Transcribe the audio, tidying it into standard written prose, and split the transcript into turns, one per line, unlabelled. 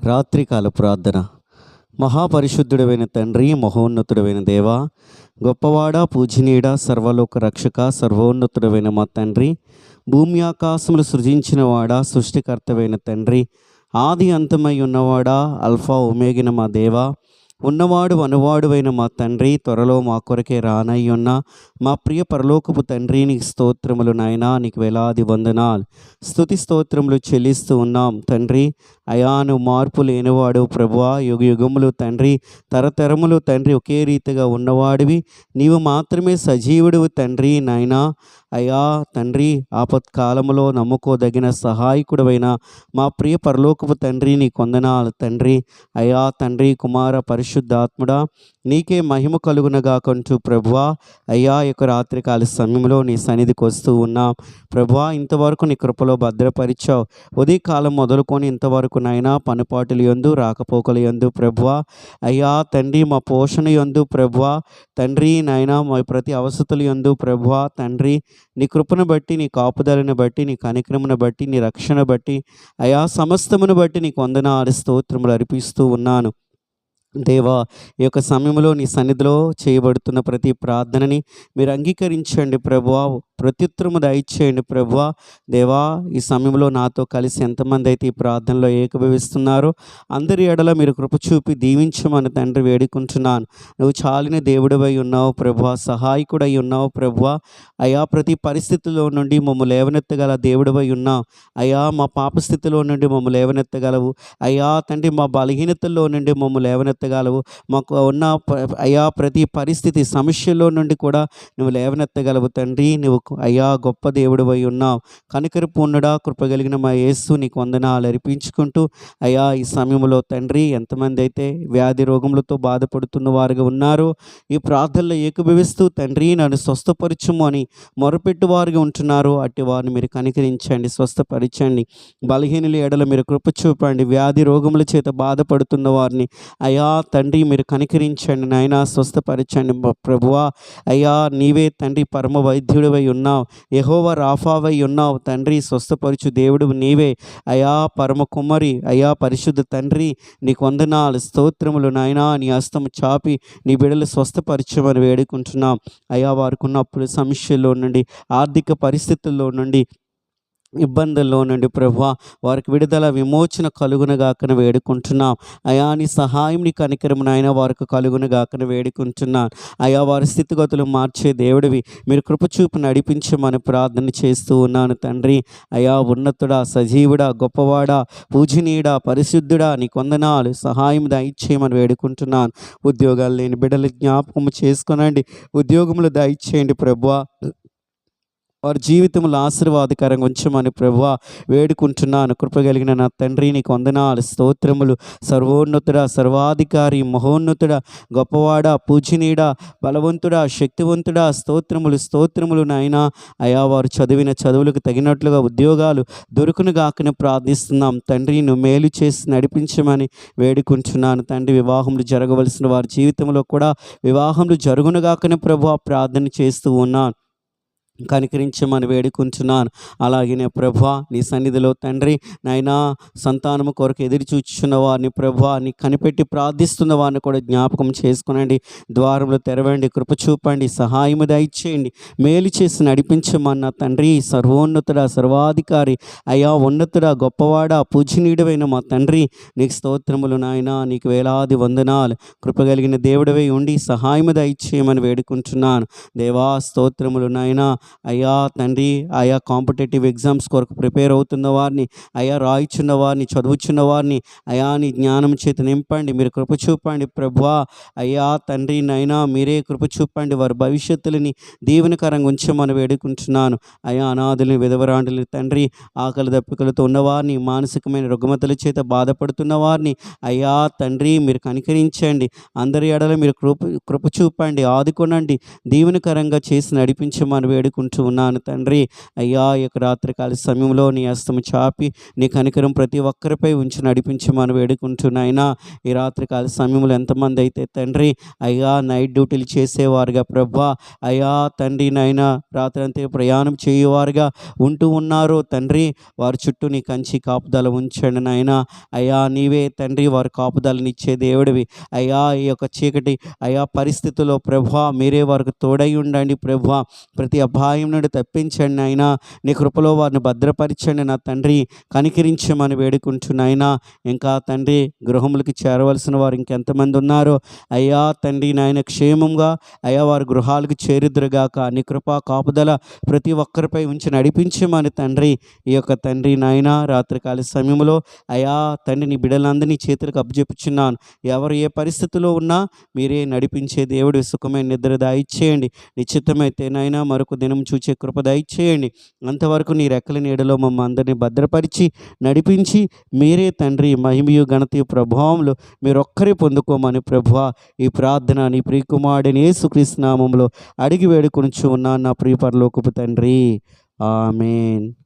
రాత్రికాల ప్రార్థన. మహాపరిశుద్ధుడైన తండ్రి, మహోన్నతుడైన దేవా, గొప్పవాడ, పూజనీయుడ, సర్వలోక రక్షక, సర్వోన్నతుడైన మా తండ్రి, భూమి ఆకాశములు సృజించిన వాడా, సృష్టికర్తవైన తండ్రి, ఆది అంతమై ఉన్నవాడా, అల్ఫా ఒమేగిన మా దేవా, ఉన్నవాడు అనువాడువైన మా తండ్రి, త్వరలో మా కొరకే రానయ్యున్న మా ప్రియ పరలోకపు తండ్రి, నీకు స్తోత్రములు నాయనా, నీకు వేలాది వందనాలు, స్తుతి స్తోత్రములు చెల్లిస్తూ ఉన్నాం తండ్రి. అయా, నువ్వు మార్పు లేనివాడు ప్రభువా, యుగ యుగములు తండ్రి, తరతరములు తండ్రి ఒకే రీతిగా ఉన్నవాడివి, నీవు మాత్రమే సజీవుడివి తండ్రి. నాయనా అయా తండ్రి, ఆపత్కాలములో నమ్ముకోదగిన సహాయకుడవైన మా ప్రియ పరలోకపు తండ్రి, నీ కొందనాలు తండ్రి. అయా తండ్రి, కుమార పరిశుద్ధాత్ముడా, నీకే మహిమ కలుగునగా కొంటూ ప్రభువా, అయ్యా యొక్క రాత్రికాల సమయంలో నీ సన్నిధికి వస్తూ ఉన్నాం ప్రభువా. ఇంతవరకు నీ కృపలో భద్రపరిచావు. ఉదయకాలం మొదలుకొని ఇంతవరకు నాయనా, పనిపాటులు యందు రాకపోకలు యందు ప్రభువా, అయ్యా తండ్రి, మా పోషణ యందు ప్రభువా తండ్రి, నాయనా మా ప్రతి అవసరతలు యందు ప్రభువా తండ్రి, నీ కృపను బట్టి, నీ కాపుదలను బట్టి, నీ కనిక్రమను బట్టి, నీ రక్షణ బట్టి, అయా సమస్తమును బట్టి నీకు వందనాలు స్తోత్రములు అర్పిస్తూ ఉన్నాను దేవా. ఈ యొక్క సమయంలో నీ సన్నిధిలో చేయబడుతున్న ప్రతి ప్రార్థనని మీరు అంగీకరించండి ప్రభువా, ప్రత్యుత్తరము దయచేయండి ప్రభువా. దేవా, ఈ సమయంలో నాతో కలిసి ఎంతమంది అయితే ఈ ప్రార్థనలో ఏకీభవిస్తున్నారో అందరి ఎడల మీరు కృప చూపి దీవించమని తండ్రి వేడుకుంటున్నాను. నువ్వు చాలిన దేవుడివై ఉన్నావు ప్రభువా, సహాయకుడై ఉన్నావు ప్రభువా. అయా, ప్రతి పరిస్థితిలో నుండి మమ్మల్ని లేవనెత్తగల దేవుడివై ఉన్నావు అయా. మా పాపస్థితిలో నుండి మమ్మల్ని లేవనెత్తగలవు అయా తండ్రి. మా బలహీనతల్లో నుండి మమ్మల్ని లేవనెత్తగలవు. మాకు ఉన్న అయా ప్రతి పరిస్థితి సమస్యల్లో నుండి కూడా నువ్వు లేవనెత్తగలవు తండ్రి. నువ్వు అయ్యా గొప్ప దేవుడివై ఉన్నావు. కనికరపూర్ణుడా, కృపగలిగిన మా యేసు, నీకు వందనాలు అర్పించుకుంటూ అయ్యా ఈ సమయంలో తండ్రి, ఎంతమంది అయితే వ్యాధి రోగములతో బాధపడుతున్న వారుగా ఉన్నారో ఈ ప్రార్థనలో ఏకీభవిస్తూ తండ్రి నన్ను స్వస్థపరచుము అని మొరపెట్టు వారుగా ఉంటున్నారు. అట్టి వారిని మీరు కనికరించండి, స్వస్థపరచండి. బలహీనుల ఎడల మీరు కృప చూపండి. వ్యాధి రోగముల చేత బాధపడుతున్న వారిని అయ్యా తండ్రి మీరు కనికరించండి నాయనా, స్వస్థపరచండి ప్రభువా. అయ్యా నీవే తండ్రి పరమ వైద్యుడివై ఉన్నావు, యెహోవా రాఫావై ఉన్నావు తండ్రి. స్వస్థపరచు దేవుడు నీవే అయా, పరమ కుమ్మరి అయా, పరిశుద్ధ తండ్రి, నీకు వందనాలు స్తోత్రములు నాయనా. నీ హస్తము చాపి నీ బిడ్డలు స్వస్థపరచమని వేడుకుంటున్నాం అయా. వారికి ఉన్న అప్పుల సమస్యల్లో నుండి, ఆర్థిక పరిస్థితుల్లో నుండి, ఇబ్బందుల్లో నుండి ప్రభువా వారికి విడుదల విమోచన కలుగునగాకన వేడుకుంటున్నాం అయా. నీ సహాయం, నీ కనికరం నాయన వారికి కలుగునగాకన వేడుకుంటున్నాను అయా. వారి స్థితిగతులు మార్చే దేవుడివి, మీరు కృపచూపు నడిపించమని ప్రార్థన చేస్తూ ఉన్నాను తండ్రి. అయా ఉన్నతుడా, సజీవుడా, గొప్పవాడా, పూజనీయుడా, పరిశుద్ధుడా, నీ కొందనాలు సహాయం దయచేయమని వేడుకుంటున్నాను. ఉద్యోగాలు లేని బిడ్డలు జ్ఞాపకం చేసుకునండి, ఉద్యోగములు దయచేయండి ప్రభువా. వారి జీవితంలో ఆశీర్వాదకరంగా ఉంచమని ప్రభువా వేడుకుంటున్నాను. కృపగలిగిన నా తండ్రి, నీకు వందనాలు స్తోత్రములు. సర్వోన్నతుడా, సర్వాధికారి, మహోన్నతుడా, గొప్పవాడా, పూజనీయుడా, బలవంతుడా, శక్తివంతుడా, స్తోత్రములు స్తోత్రములు నాయనా. అయా వారు చదివిన చదువులకు తగినట్లుగా ఉద్యోగాలు దొరుకునుగాకని ప్రార్థిస్తున్నాం తండ్రి. నువ్వు మేలు చేసి నడిపించమని వేడుకుంటున్నాను తండ్రి. వివాహములు జరగవలసిన వారి జీవితంలో కూడా వివాహములు జరుగునుగాకని ప్రభువా ప్రార్థన చేస్తూ ఉన్నాను. కనికరించమని వేడుకుంటున్నాను. అలాగనే ప్రభువా నీ సన్నిధిలో తండ్రి నాయనా, సంతానము కొరకు ఎదురు చూచుచున్న వారిని ప్రభువా నీ కనిపెట్టి ప్రార్థిస్తున్న వారిని కూడా జ్ఞాపకం చేసుకునండి. ద్వారములు తెరవండి, కృప చూపండి, సహాయము దయచేయండి, మేలు చేసి నడిపించమన్న తండ్రి. సర్వోన్నతుడా, సర్వాధికారి అయా, ఉన్నతుడా, గొప్పవాడా, పూజనీయుడైన మా తండ్రి, నీకు స్తోత్రములు నాయనా. నీకు వేలాది వందనాలు. కృపగలిగిన దేవుడివై ఉండి సహాయము దయచేయమని వేడుకుంటున్నాను దేవా. స్తోత్రములు నాయనా. అయ్యా తండ్రి, ఆయా కాంపిటేటివ్ ఎగ్జామ్స్ కొరకు ప్రిపేర్ అవుతున్న వారిని అయ్యా, రాయిచున్న వారిని, చదువుచున్న వారిని అయా నీ జ్ఞానం చేత నింపండి, మీరు కృప చూపండి ప్రభువా. అయ్యా తండ్రి నైనా మీరే కృప చూపండి. వారి భవిష్యత్తులని దీవెనకరంగా ఉంచమని వేడుకుంటున్నాను అయా. అనాథులని, విధవరాండులని తండ్రి, ఆకలి దప్పికలతో ఉన్నవారిని, మానసికమైన రుగ్మతల చేత బాధపడుతున్న వారిని అయ్యా తండ్రి మీరు కనికరించండి. అందరి ఎడల మీరు కృప చూపండి, ఆదుకొనండి, దీవెనకరంగా చేసి నడిపించమని వేడుకుంటున్నాను వేడుకుంటూ ఉన్నాను తండ్రి. అయ్యా ఈ యొక్క రాత్రికాల సమయంలో నీ హస్తము చాపి నీ కనికరం ప్రతి ఒక్కరిపై ఉంచి నడిపించమని వేడుకుంటున్నాయినా. ఈ రాత్రికాల సమయంలో ఎంతమంది అయితే తండ్రి అయ్యా నైట్ డ్యూటీలు చేసేవారుగా ప్రభా, అయ్యా తండ్రి నాయనా రాత్రంతా ప్రయాణం చేయవారుగా ఉంటూ ఉన్నారు తండ్రి, వారి చుట్టూ నీ కంచి కాపుదల ఉంచండి నాయనా. అయ్యా నీవే తండ్రి వారి కాపుదలనిచ్చే దేవుడివి అయ్యా. ఈ యొక్క చీకటి అయ్యా పరిస్థితుల్లో ప్రభా మీరే వారికి తోడై ఉండండి ప్రభా. ప్రతి అపాయం నుండి తప్పించండి నాయనా. నీ కృపలో వారిని భద్రపరచండి నా తండ్రి. కనికరించమని వేడుకుంటున్నాయినా. ఇంకా తండ్రి గృహములకి చేరవలసిన వారు ఇంకెంతమంది ఉన్నారో అయ్యా తండ్రి నాయన క్షేమంగా అయ్యా వారి గృహాలకు చేరుదురుగాక. నీ కృపా కాపుదల ప్రతి ఒక్కరిపై ఉంచి నడిపించమని తండ్రి ఈ యొక్క తండ్రి నాయన రాత్రికాల సమయంలో అయ్యా తండ్రి నీ బిడ్డలందరినీ చేతులకు అప్పచెప్పుచున్నాను. ఎవరు ఏ పరిస్థితిలో ఉన్నా మీరే నడిపించే దేవుడు. సుఖమైన నిద్ర దయచేయండి. నిశ్చితమైతే నాయన మరొక దినం చూచే కృప దయచేయండి. అంతవరకు నీ రెక్కల నీడలో మమ్మల్ని అందరినీ భద్రపరిచి నడిపించి మీరే తండ్రి మహిమయు ఘనతయు ప్రభావంలో మీరొక్కరే పొందుకోమని ప్రభువా ఈ ప్రార్థన నీ ప్రియకుమారుడైన యేసుక్రీస్తు నామములో అడిగి వేడుకొనుచు ఉన్నాను నా ప్రియ పరలోకపు తండ్రి. ఆమేన్.